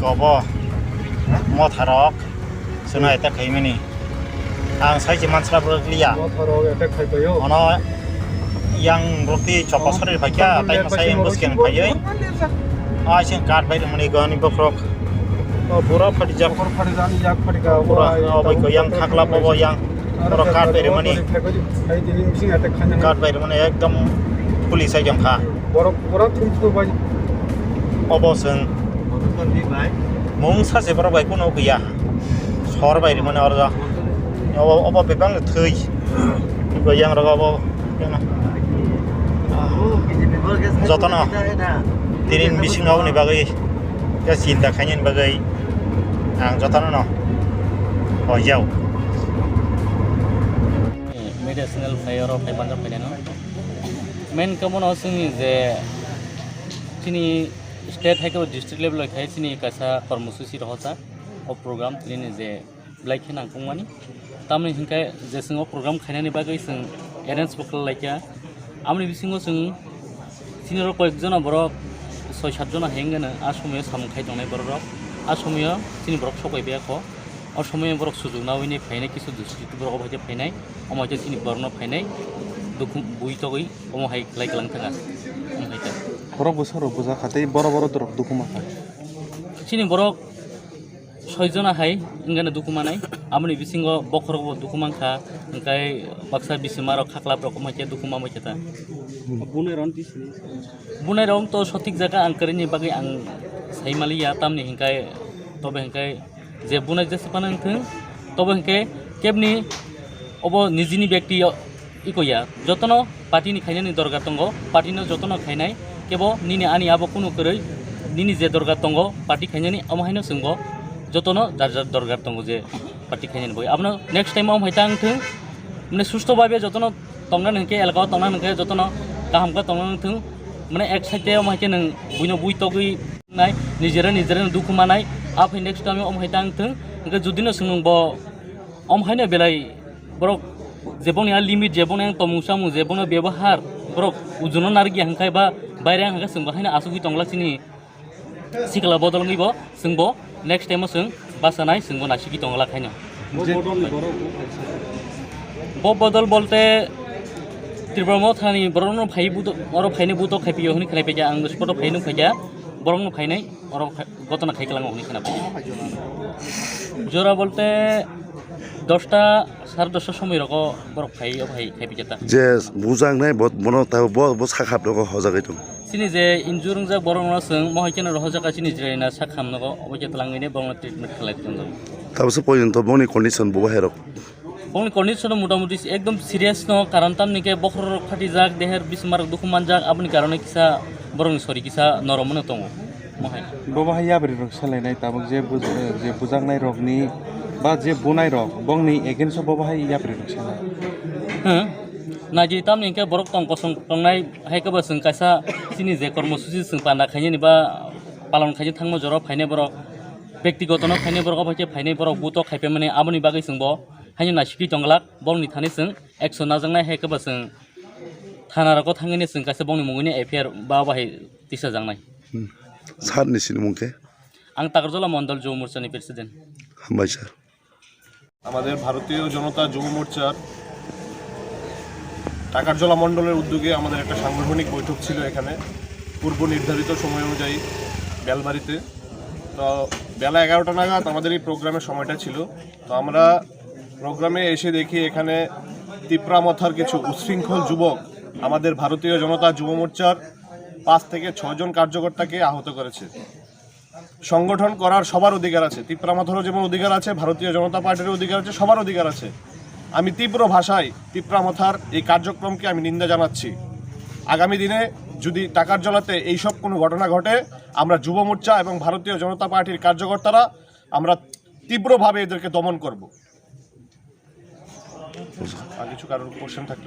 kau mau tharok sunai tak kai mani ang sai je mansra berliya ono yang roti coba sore bagia tai masai embus ken payai sing card bai mani gani bokrok pura phadijak pura bai ko yang khakla bobo yang pura card bai mani card bai mani ekdom pulis ai jam kha obosen mung saje bara bai kono gya sor bai mani orja obo bebang thei ko yang raga obo jotono tinin bising nau ni bagai ya cinta kanyen bagai ang jotono no oh jauh medicinal fire of bandar pedano main kamu no sini je sini state hai ko district level khai sini kasa karmususi rohsa o program tini je black hinang kungmani tamni hinkai je singo program khainani bagai sing arrange bokal laikya amni bisingo sing sinoro koekjona borok 6-7 jona hengana asomio samkhai tongnai borok asomio sini borok sokai beako asomio borok sujug nawini phainai kisu district borok bhaje phainai omaje sini borno phainai dukum buitogoi omo hai lai kalang thanga omhaita borok bosoro boja khatei boro boro dorok dukuma kha sini borok 6 jona hai ingana dukumanai amni bisingo bokrok dukumangkha engkai baksa bisimaro khakla brok omaje dukuma mocheta bunai ron to sotik jaga angkarini bagai ang saimaliya tamni hingkai tobe hingkai je bunai jese panang thing tobe hingkai kebni obo nijini ব্যক্তি ikoya jotono party ni khainani dorgar tongo party no jotono khainai kebo nini ani abo kuno koroi nini je dorgar tongo party khainani amahaino singbo jotono jar dorgar tongo je party khainani boy abno next time am haitang thing mane susto babe jotono tongna nengke elka tongna nengke jotono kaham ka tongna thing mane ek site am haike nang buino buitogui nai nijera duku manai apai next time am haitang thing engke judino singbo am haine belai borok jebon ya limit jebon yang tomusamu jebon ব্যবহার borok ujuno nargi hangkai ba baire hangka singbo haina asugui tongla sini sikala bodol ngibo singbo next time sing basanai singbo nasigi tongla khaino bo bodol bolte Tripura Thani বরং ভাই বুতো or ভাইনে বুতো খাইপিও হনি খাইপে যা আং spot ভাইনো খাইয়া বরং ভাইনাই or গতনা খাইকলাং হনি খানা জোরা বলতে 10টা 10:30 সময় রক বরক ভাই খাইপে যেতা যে বুজাং নাই বন তা ব সাখাপ রক হজাগাই দং সিনি যে ইনজুরং যা বরং সং মহাইকেন রহজাকা সিনি জিরাইনা সাখাম নক অবজে তলাঙ্গিনে বরং ট্রিটমেন্ট খালাই দং তাবসে পর্যন্ত বনি কন্ডিশন বো হেরক বংনি কন্ডিশন মোটামুটি একদম সিরিয়াস ন কারণ তামনিকে বখর খাটি যাক দেহের বিসমার দুখমান যাক আপনি কারণে কিসা বরং সরি কিসা নরমনে দङ মহাই ববাহাই याबरि रक सालायनाय ताबक जे बुजांनाय रगनि बा जे बुनाय रग बंनि एगेन्स्ट बबाहाय याबरि रक सालाय नाजि तामनिके बरक तंग कसं तंनाय हायकबा जों कायसा सिनि जे कर्मसुचि जों पाना खायनि बा पालन खायनि थांमो जरा फायनाय बरक व्यक्तिगत न फायनाय बरक फायचे फायनाय बरक बुतो खायपे माने आबनि बागै जोंबो हानि नासिखि तंगलाक बंनि थानि जों एक्सन नाजोंनाय हायकबा जों थानारको थांगिनि जों कायसा बंनि मुंगनि एफिआर बा बाहाय दिसा जांनाय सारनि सिनि मुंके आं तागरजला मण्डल যুব মোর্চাनि প্রেসিডেন্ট হামবাই স্যার আমাদের ভারতীয় জনতা যুব মোর্চার টাকারজলা মণ্ডলের উদ্যোগে আমাদের একটা সাংগঠনিক বৈঠক ছিল এখানে পূর্ব নির্ধারিত সময় অনুযায়ী বেলবাড়িতে তো বেলা 11টা নাগাদ আমাদের এই প্রোগ্রামের সময়টা ছিল তো আমরা প্রোগ্রামে এসে দেখি এখানে তিপ্রামথার কিছু উচ্ছৃঙ্খল যুবক আমাদের ভারতীয় জনতা যুব মোর্চার 5 থেকে 6 জন কার্যকর্তাকে আহত করেছে সংগঠন করার সবার অধিকার আছে তিপ্রামথারও যেমন অধিকার আছে ভারতীয় জনতা পার্টির অধিকার আছে সবার অধিকার আছে আমি তীব্র ভাষায় তিপ্রামথার এই কার্যক্রমকে আমি নিন্দা জানাচ্ছি আগামী দিনে যদি টাকারজলাতে এই সব কোনো ঘটনা ঘটে আমরা যুব মোর্চা এবং ভারতীয় জনতা পার্টির কার্যকর্তারা আমরা তীব্রভাবে এদেরকে দমন করব আর কিছু কারণ কোশ্চেন থাকলে